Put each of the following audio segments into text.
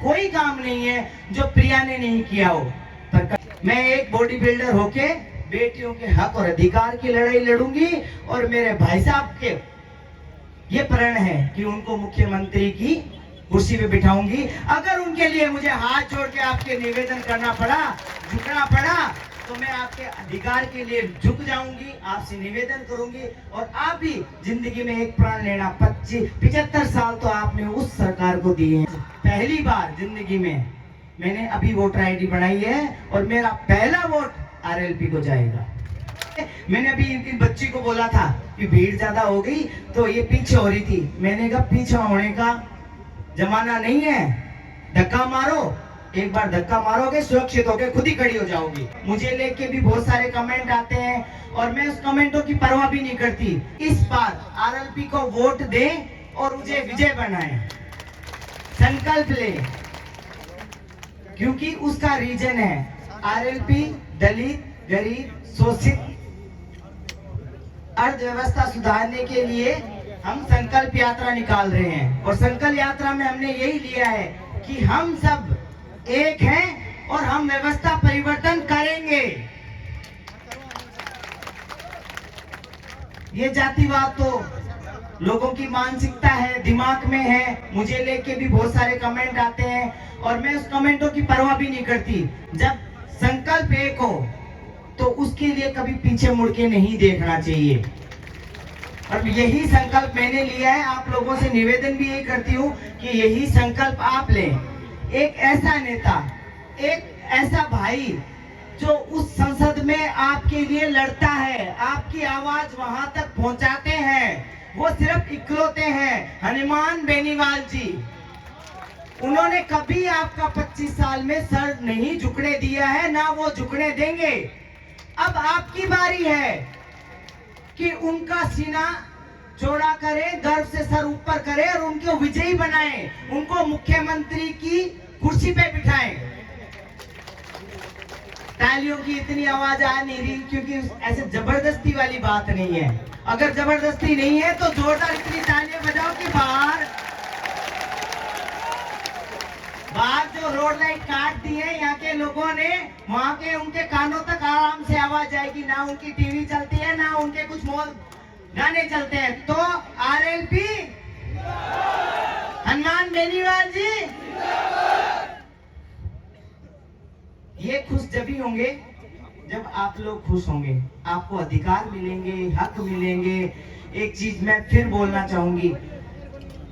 कोई काम नहीं है जो प्रिया ने नहीं किया हो। पर मैं एक बॉडी बिल्डर होके बेटियों के हक और अधिकार की लड़ाई लड़ूंगी और मेरे भाई साहब के ये प्रण है कि उनको मुख्यमंत्री की कुर्सी पे बिठाऊंगी। अगर उनके लिए मुझे हाथ जोड़ के आपके निवेदन करना पड़ा, झुकना पड़ा, तो मैं आपके अधिकार के लिए झुक जाऊंगी, आपसे निवेदन करूंगी। और आप भी जिंदगी में एक प्राण लेना, 75 साल तो आपने उस सरकार को दिए हैं। पहली बार जिंदगी में मैंने अभी वोटर आईडी बनाई है और मेरा पहला वोट आरएलपी को जाएगा। मैंने अभी इनकी बच्ची को बोला था कि भीड़ ज्यादा हो गई तो ये पीछे हो रही थी। मैंने कहा पीछे होने का जमाना नहीं है, धक्का मारो, एक बार धक्का मारोगे सुरक्षित होके खुद ही खड़ी हो जाओगी। मुझे लेके भी बहुत सारे कमेंट आते हैं और मैं उस कमेंटों की परवाह भी नहीं करती। इस बार आरएलपी को वोट दें और मुझे विजय बनाएं, संकल्प ले, क्योंकि उसका रीजन है आरएलपी दलित, गरीब, शोषित अर्थव्यवस्था सुधारने के लिए हम संकल्प यात्रा निकाल रहे हैं। और संकल्प यात्रा में हमने यही लिया है कि हम सब एक हैं और हम व्यवस्था परिवर्तन करेंगे। ये जातिवाद तो लोगों की मानसिकता है, दिमाग में है। मुझे लेके भी बहुत सारे कमेंट आते हैं और मैं उस कमेंटों की परवाह भी नहीं करती। जब संकल्प एक हो तो उसके लिए कभी पीछे मुड़ के नहीं देखना चाहिए। और यही संकल्प मैंने लिया है। आप लोगों से निवेदन भी यही करती हूँ कि यही संकल्प आप लें। एक ऐसा नेता, एक ऐसा भाई जो उस संसद में आपके लिए लड़ता है, आपकी आवाज वहां तक पहुंचाते हैं, वो सिर्फ इकलौते हैं हनुमान बेनीवाल जी। उन्होंने कभी आपका 25 साल में सर नहीं झुकने दिया है, ना वो झुकने देंगे। अब आपकी बारी है कि उनका सीना चौड़ा करें, गर्व से सर ऊपर करें और उनको विजयी बनाएं, उनको मुख्यमंत्री की कुर्सी पे बिठाएं। तालियों की इतनी आवाज आ नहीं रही क्योंकि ऐसे जबरदस्ती वाली बात नहीं है। अगर जबरदस्ती नहीं है तो जोरदार इतनी तालियां बजाओ कि बाहर जो रोड लाइट काट दी है यहाँ के लोगों ने, वहाँ के उनके कानों तक आराम से आवाज जाएगी। ना उनकी टीवी चलती है, ना उनके कुछ मॉल गाने चलते हैं। तो आरएलपी हनुमान बेनीवाल जी ये खुश जब ही होंगे जब आप लोग खुश होंगे, आपको अधिकार मिलेंगे, हक मिलेंगे। एक चीज मैं फिर बोलना चाहूंगी,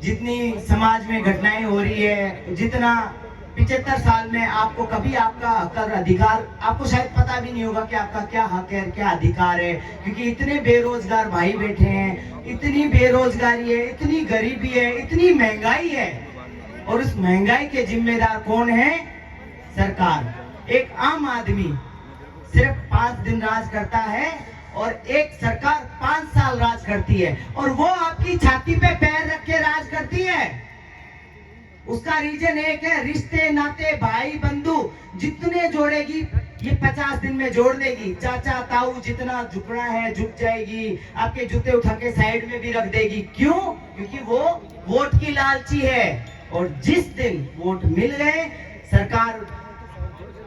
जितनी समाज में घटनाएं हो रही है, जितना 75 साल में आपको कभी आपका हक और अधिकार, आपको शायद पता भी नहीं होगा कि आपका क्या हक है, क्या अधिकार है। क्योंकि इतने बेरोजगार भाई बैठे हैं, इतनी बेरोजगारी है, इतनी गरीबी है, इतनी महंगाई है। और उस महंगाई के जिम्मेदार कौन है? सरकार। एक आम आदमी सिर्फ 5 दिन राज करता है और एक सरकार 5 साल राज करती है, और वो आपकी छाती पे पैर रख के राज करती है। उसका रीजन एक है, रिश्ते नाते भाई बंधु जितने जोड़ेगी ये 50 दिन में जोड़ देगी। चाचा ताऊ जितना झुकना है झुक जाएगी, आपके जूते उठा के साइड में भी रख देगी। क्यों? क्योंकि वो वोट की लालची है। और जिस दिन वोट मिल गए, सरकार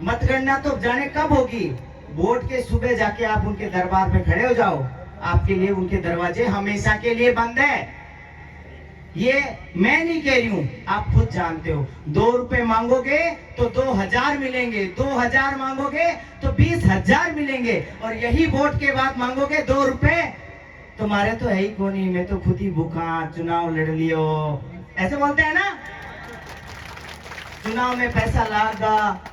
मतगणना तो जाने कब होगी, वोट के सुबह जाके आप उनके दरबार पे खड़े हो जाओ, आपके लिए उनके दरवाजे हमेशा के लिए बंद है। ये मैं नहीं कह रही हूं, आप खुद जानते हो। 2 रुपए मांगोगे तो 2000 मिलेंगे, 2000 मांगोगे तो 20,000 मिलेंगे, और यही वोट के बाद मांगोगे 2 रुपए, तुम्हारे तो है ही कौन ही, मैं तो खुद ही भूखा, चुनाव लड़ लियो, ऐसे बोलते हैं ना, चुनाव में पैसा लागा।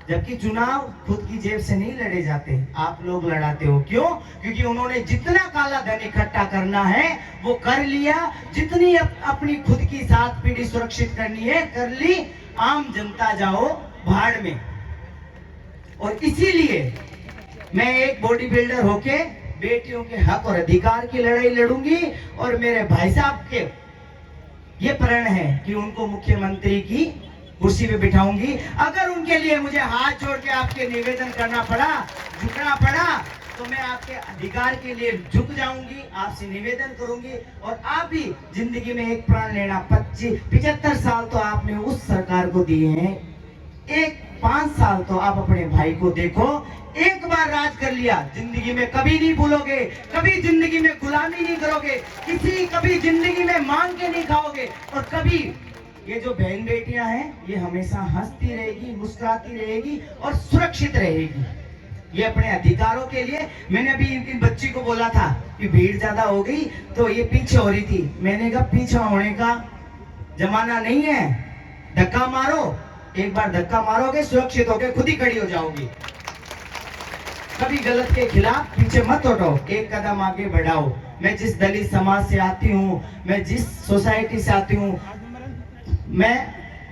जबकि चुनाव खुद की जेब से नहीं लड़े जाते, आप लोग लड़ाते हो। क्यों? क्योंकि उन्होंने जितना काला धन इकट्ठा करना है वो कर लिया, जितनी अपनी खुद की 7 पीढ़ी सुरक्षित करनी है कर ली। आम जनता जाओ भाड़ में। और इसीलिए मैं एक बॉडी बिल्डर होके बेटियों के हक और अधिकार की लड़ाई लड़ूंगी और मेरे भाई साहब के ये प्रण है कि उनको मुख्यमंत्री की कुर्सी पे बिठाऊंगी। अगर उनके लिए मुझे हाथ जोड़ के आपके निवेदन करना पड़ा, झुकना पड़ा, तो मैं आपके अधिकार के लिए झुक जाऊंगी, आपसे निवेदन करूंगी। और आप भी जिंदगी में एक प्राण लेना, 75 साल तो आपने उस सरकार को दिए हैं, एक 5 साल तो आप अपने भाई को देखो। एक बार राज कर लिया, जिंदगी में कभी नहीं भूलोगे, कभी जिंदगी में गुलामी नहीं करोगे, कभी जिंदगी में मांग के नहीं खाओगे। और कभी ये जो बहन बेटियां हैं, ये हमेशा हंसती रहेगी, मुस्कुराती रहेगी और सुरक्षित रहेगी। ये अपने अधिकारों के लिए। मैंने अभी इनकी बच्ची को बोला था कि भीड़ ज्यादा हो गई तो ये पीछे हो रही थी। मैंने कहा पीछे होने का जमाना नहीं है, धक्का मारो, एक बार धक्का मारोगे सुरक्षित होके खुद ही खड़ी हो जाओगी। कभी गलत के खिलाफ पीछे मत हटो, एक कदम आगे बढ़ाओ। मैं जिस दलित समाज से आती हूँ, मैं जिस सोसाइटी से आती हूँ, मैं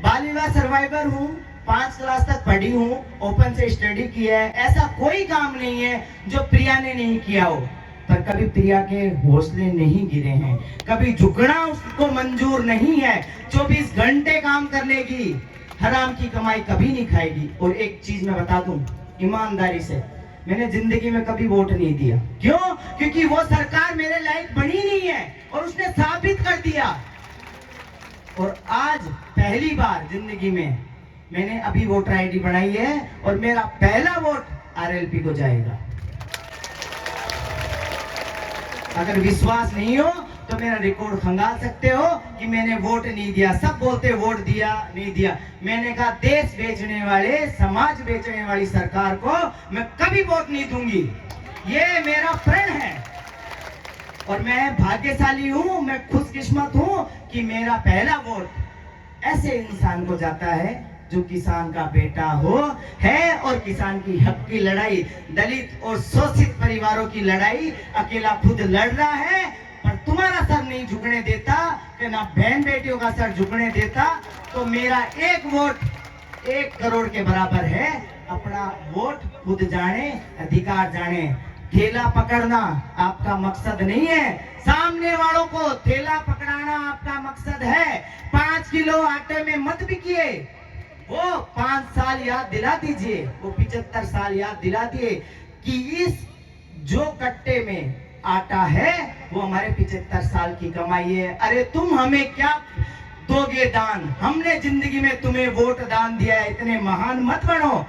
बाल विवाह सर्वाइवर हूँ, 5 क्लास तक पढ़ी हूँ, ओपन से स्टडी किया है। ऐसा कोई काम नहीं है जो प्रिया ने नहीं किया हो, पर कभी प्रिया के हौसले नहीं गिरे हैं, कभी झुकना उसको मंजूर नहीं है। 24 घंटे काम कर लेगी, हराम की कमाई कभी नहीं खाएगी। और एक चीज मैं बता दूं ईमानदारी से, मैंने जिंदगी में कभी वोट नहीं दिया। क्यों? क्योंकि वो सरकार मेरे लायक बनी नहीं है और उसने साबित कर दिया। और आज पहली बार जिंदगी में मैंने अभी वोटर आईडी बनाई है और मेरा पहला वोट आरएलपी को जाएगा। अगर विश्वास नहीं हो तो मेरा रिकॉर्ड खंगाल सकते हो कि मैंने वोट नहीं दिया। सब बोलते वोट दिया नहीं दिया, मैंने कहा देश बेचने वाले, समाज बेचने वाली सरकार को मैं कभी वोट नहीं दूंगी। ये मेरा प्रण है और मैं भाग्यशाली हूं, मैं खुशकिस्मत हूं कि मेरा पहला वोट ऐसे इंसान को जाता है जो किसान का बेटा हो है और किसान की हक की लड़ाई, दलित और शोषित परिवारों की लड़ाई अकेला खुद लड़ रहा है, पर तुम्हारा सर नहीं झुकने देता, कि ना बहन बेटियों का सर झुकने देता। तो मेरा एक वोट 1 करोड़ के बराबर है। अपना वोट खुद जाने, अधिकार जाने। ठेला पकड़ना आपका मकसद नहीं है, सामने वालों को ठेला पकड़ाना आपका मकसद है। 5 किलो आटे में मत बिकिए, वो 5 साल याद दिला दीजिए, वो 75 साल याद दिला दिए कि इस जो कट्टे में आटा है वो हमारे 75 साल की कमाई है। अरे तुम हमें क्या दोगे दान, हमने जिंदगी में तुम्हें वोट दान दिया है, इतने महान मत बनो।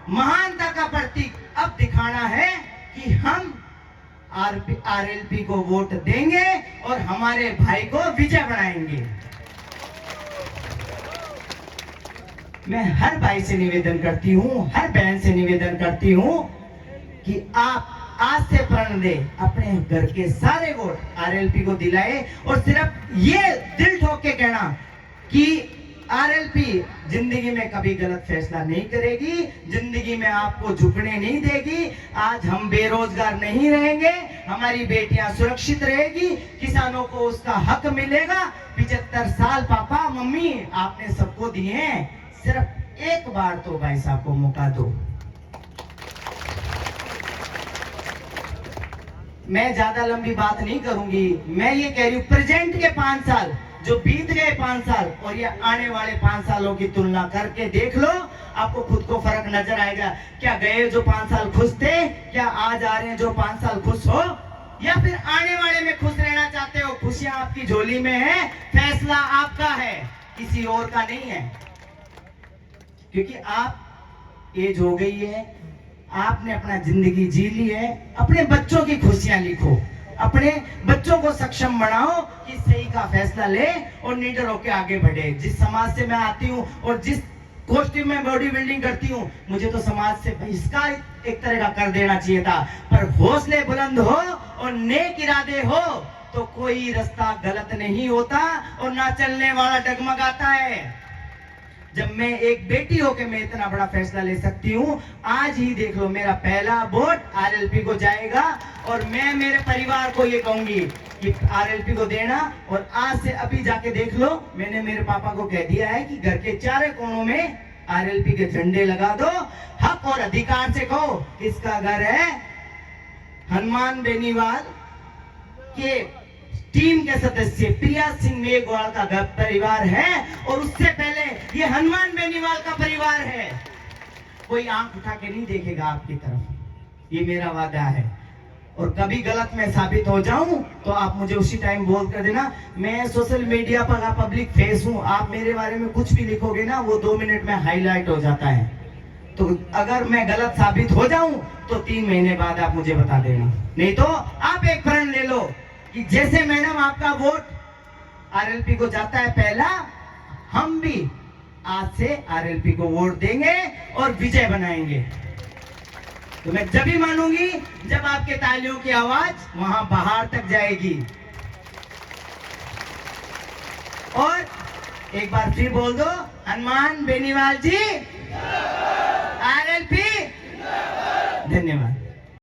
महानता का प्रतीक अब दिखाना है कि हम आरएलपी को वोट देंगे और हमारे भाई को विजय बनाएंगे। मैं हर भाई से निवेदन करती हूँ, हर बहन से निवेदन करती हूँ कि आप आज से प्रण दे, अपने घर के सारे वोट आरएलपी को दिलाए। और सिर्फ ये दिल ठोक के कहना कि आरएलपी जिंदगी में कभी गलत फैसला नहीं करेगी, जिंदगी में आपको झुकने नहीं देगी। आज हम बेरोजगार नहीं रहेंगे, हमारी बेटियां सुरक्षित रहेगी, किसानों को उसका हक मिलेगा। 75 साल पापा मम्मी आपने सबको दिए हैं, सिर्फ एक बार तो भाई साहब को मौका दो। मैं ज्यादा लंबी बात नहीं करूंगी, मैं ये कह रही हूं प्रेजेंट के 5 साल जो बीत गए 5 साल और ये आने वाले 5 सालों की तुलना करके देख लो, आपको खुद को फर्क नजर आएगा। क्या गए जो 5 साल खुश थे, क्या आज आ रहे हैं जो 5 साल खुश हो, या फिर आने वाले में खुश रहना चाहते हो? खुशियां आपकी झोली में है, फैसला आपका है, किसी और का नहीं है। क्योंकि आप एज हो गई है, आपने अपना जिंदगी जी ली है, अपने बच्चों की खुशियां लिखो, अपने बच्चों को सक्षम बनाओ कि सही का फैसला ले और निडर होकर आगे बढ़े। जिस समाज से मैं आती हूँ और जिस कॉस्ट्यूम में बॉडी बिल्डिंग करती हूँ, मुझे तो समाज से बहिष्कार एक तरह का कर देना चाहिए था, पर हौसले बुलंद हो और नेक इरादे हो तो कोई रास्ता गलत नहीं होता और ना चलने वाला डगमगाता है। जब मैं एक बेटी होकर मैं इतना बड़ा फैसला ले सकती हूँ, आज ही देख लो मेरा पहला वोट आरएलपी को जाएगा और मैं मेरे परिवार को ये कहूंगी कि आरएलपी को देना। और आज से अभी जाके देख लो, मैंने मेरे पापा को कह दिया है कि घर के चारों कोनों में आरएलपी के झंडे लगा दो। हक और अधिकार से कहो किसका घर है, हनुमान बेनीवाल के टीम के सदस्य प्रिया सिंह मेघवाल का घर परिवार है और उससे पहले ये हनुमान बेनीवाल का परिवार है। कोई आंख उठा के नहीं देखेगा आपकी तरफ, ये मेरा वादा है। और कभी गलत मैं साबित हो जाऊं तो आप मुझे उसी टाइम बोल कर देना। मैं सोशल मीडिया पर पब्लिक फेस हूं, आप मेरे बारे में कुछ भी लिखोगे ना वो 2 मिनट में हाईलाइट हो जाता है। तो अगर मैं गलत साबित हो जाऊं तो 3 महीने बाद आप मुझे बता देना। नहीं तो आप एक प्रण ले लो कि जैसे मैडम आपका वोट आरएलपी को जाता है पहला, हम भी आज से आरएलपी को वोट देंगे और विजय बनाएंगे। तो मैं जब भी मानूंगी जब आपके तालियों की आवाज वहां बाहर तक जाएगी। और एक बार फिर बोल दो, हनुमान बेनीवाल जी।